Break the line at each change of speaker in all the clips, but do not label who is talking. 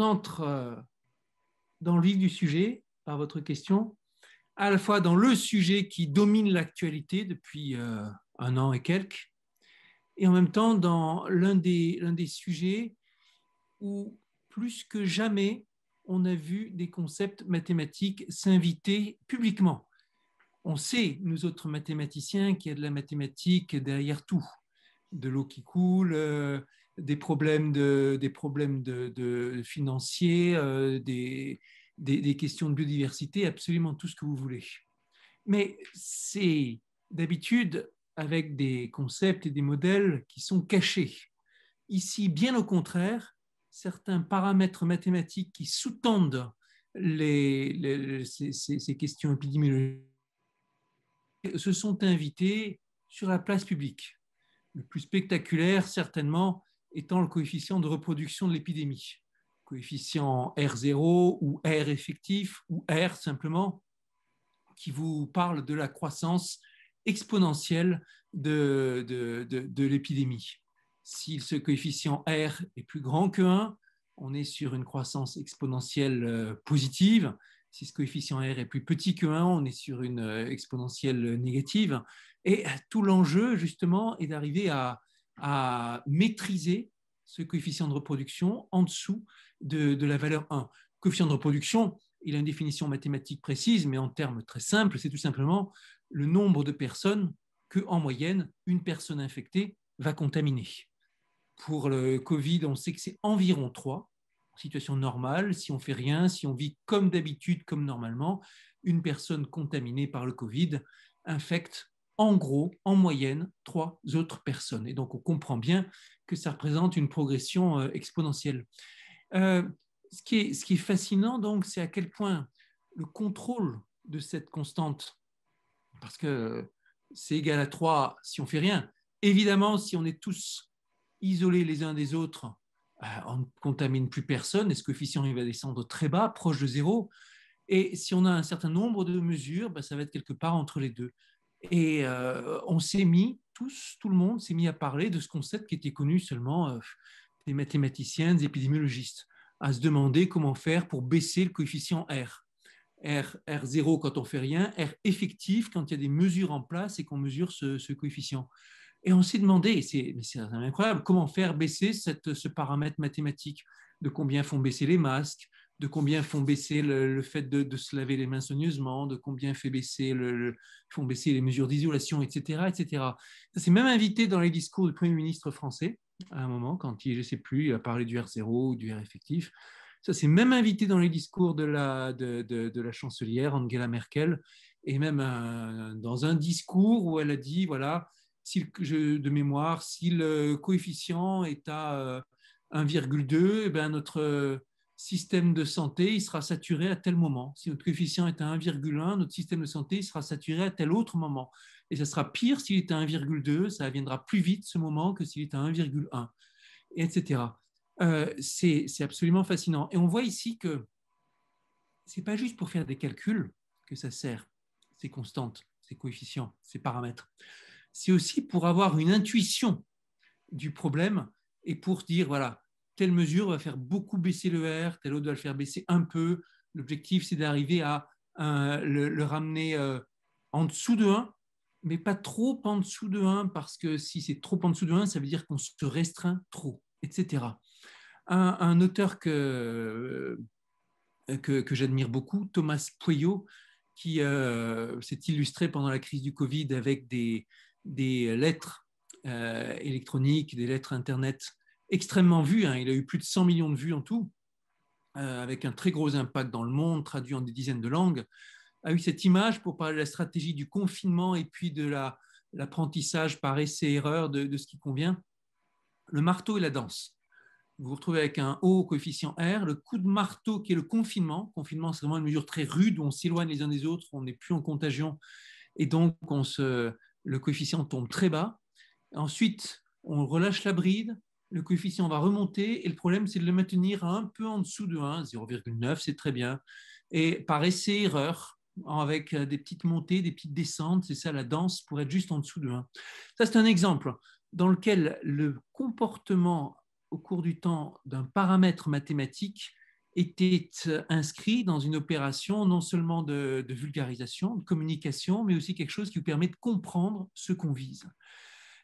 n'entre dans le vif du sujet par votre question, à la fois dans le sujet qui domine l'actualité depuis un an et quelques, et en même temps dans l'un des sujets où plus que jamais on a vu des concepts mathématiques s'inviter publiquement. On sait, nous autres mathématiciens, qu'il y a de la mathématique derrière tout, de l'eau qui coule, des problèmes financiers, des questions de biodiversité, absolument tout ce que vous voulez. Mais c'est d'habitude avec des concepts et des modèles qui sont cachés. Ici, bien au contraire, certains paramètres mathématiques qui sous-tendent ces questions épidémiologiques se sont invités sur la place publique. Le plus spectaculaire, certainement, étant le coefficient de reproduction de l'épidémie. Coefficient R0 ou R effectif ou R simplement, qui vous parle de la croissance exponentielle de l'épidémie. Si ce coefficient R est plus grand que 1, on est sur une croissance exponentielle positive. Si ce coefficient R est plus petit que 1, on est sur une exponentielle négative. Et tout l'enjeu, justement, est d'arriver à maîtriser ce coefficient de reproduction en dessous de la valeur 1. Coefficient de reproduction, il a une définition mathématique précise, mais en termes très simples, c'est tout simplement le nombre de personnes que, en moyenne, une personne infectée va contaminer. Pour le Covid, on sait que c'est environ 3. En situation normale, si on ne fait rien, si on vit comme d'habitude, comme normalement, une personne contaminée par le Covid infecte en gros, en moyenne, 3 autres personnes. Et donc, on comprend bien que ça représente une progression exponentielle. Ce qui est fascinant, donc, c'est à quel point le contrôle de cette constante, parce que c'est égal à 3 si on ne fait rien. Évidemment, si on est tous isolés les uns des autres, on ne contamine plus personne et ce coefficient il va descendre très bas, proche de 0. Et si on a un certain nombre de mesures, ça va être quelque part entre les deux. Et on s'est mis, tout le monde s'est mis à parler de ce concept qui était connu seulement des mathématiciens, des épidémiologistes, à se demander comment faire pour baisser le coefficient R. R0 quand on fait rien, R effectif quand il y a des mesures en place et qu'on mesure ce coefficient. Et on s'est demandé, c'est incroyable, comment faire baisser ce paramètre mathématique, de combien font baisser les masques, de combien font baisser le fait de se laver les mains soigneusement, de combien font baisser les mesures d'isolation, etc., etc. Ça s'est même invité dans les discours du Premier ministre français, à un moment, quand il, je ne sais plus, il a parlé du R0 ou du R effectif. Ça s'est même invité dans les discours de la chancelière Angela Merkel, et même dans un discours où elle a dit, voilà, de mémoire, si le coefficient est à 1,2, eh bien notre système de santé il sera saturé à tel moment. Si notre coefficient est à 1,1, notre système de santé il sera saturé à tel autre moment. Et ça sera pire s'il est à 1,2, ça viendra plus vite ce moment que s'il est à 1,1, etc. C'est absolument fascinant. Et on voit ici que ce n'est pas juste pour faire des calculs que ça sert, ces constantes, ces coefficients, ces paramètres. C'est aussi pour avoir une intuition du problème et pour dire, voilà, telle mesure va faire beaucoup baisser le R, telle autre va le faire baisser un peu. L'objectif, c'est d'arriver à le ramener en dessous de 1, mais pas trop en dessous de 1, parce que si c'est trop en dessous de 1, ça veut dire qu'on se restreint trop, etc. Un auteur que j'admire beaucoup, Thomas Pueyo, qui s'est illustré pendant la crise du Covid avec des lettres électroniques, des lettres Internet extrêmement vues. Il a eu plus de 100 millions de vues en tout, avec un très gros impact dans le monde, traduit en des dizaines de langues, a eu cette image pour parler de la stratégie du confinement et puis de l'apprentissage par essai-erreur de ce qui convient. Le marteau et la danse. Vous vous retrouvez avec un haut coefficient R, le coup de marteau qui est le confinement. Le confinement, c'est vraiment une mesure très rude où on s'éloigne les uns des autres, on n'est plus en contagion et donc le coefficient tombe très bas. Ensuite, on relâche la bride, le coefficient va remonter et le problème, c'est de le maintenir un peu en dessous de 1, 0,9, c'est très bien. Et par essai-erreur, avec des petites montées, des petites descentes, c'est ça la danse pour être juste en dessous de 1. Ça, c'est un exemple dans lequel le comportement au cours du temps d'un paramètre mathématique était inscrit dans une opération non seulement de vulgarisation, de communication, mais aussi quelque chose qui vous permet de comprendre ce qu'on vise.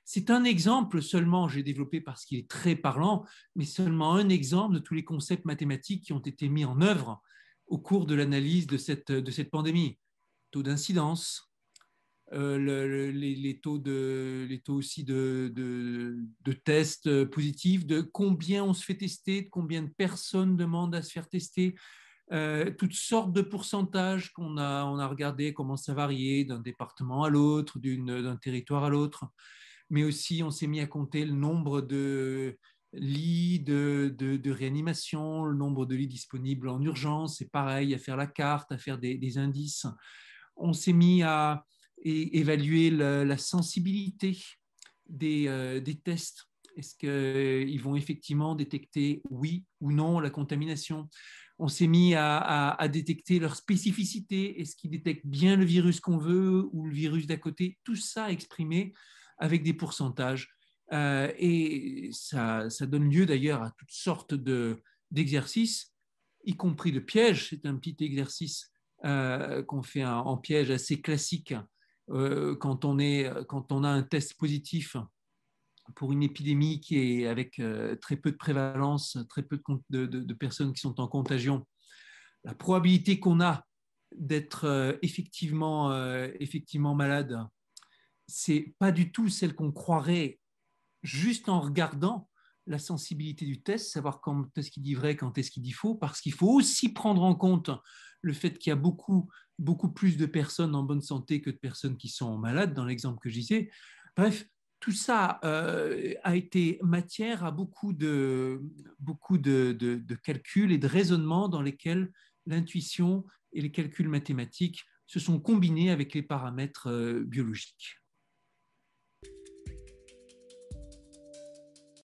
C'est un exemple seulement, j'ai développé parce qu'il est très parlant, mais seulement un exemple de tous les concepts mathématiques qui ont été mis en œuvre au cours de l'analyse de cette pandémie. Taux d'incidence, les taux aussi de tests positifs, de combien on se fait tester, de combien de personnes demandent à se faire tester, toutes sortes de pourcentages on a regardé comment ça variait d'un département à l'autre, d'un territoire à l'autre, mais aussi on s'est mis à compter le nombre de lits de réanimation, le nombre de lits disponibles en urgence, c'est pareil, à faire la carte, à faire des indices. On s'est mis à évaluer la sensibilité des tests. Est-ce qu'ils vont effectivement détecter oui ou non la contamination? On s'est mis à détecter leur spécificité. Est-ce qu'ils détectent bien le virus qu'on veut ou le virus d'à côté? Tout ça exprimé avec des pourcentages. Et ça donne lieu d'ailleurs à toutes sortes d'exercices, y compris de pièges. C'est un petit exercice qu'on fait en piège assez classique quand on a un test positif pour une épidémie qui est avec très peu de prévalence, très peu de personnes qui sont en contagion. La probabilité qu'on a d'être effectivement malade, c'est pas du tout celle qu'on croirait juste en regardant la sensibilité du test, savoir quand est-ce qu'il dit vrai, quand est-ce qu'il dit faux, parce qu'il faut aussi prendre en compte le fait qu'il y a beaucoup plus de personnes en bonne santé que de personnes qui sont malades, dans l'exemple que je disais. Bref, tout ça a été matière à beaucoup de calculs et de raisonnements dans lesquels l'intuition et les calculs mathématiques se sont combinés avec les paramètres biologiques.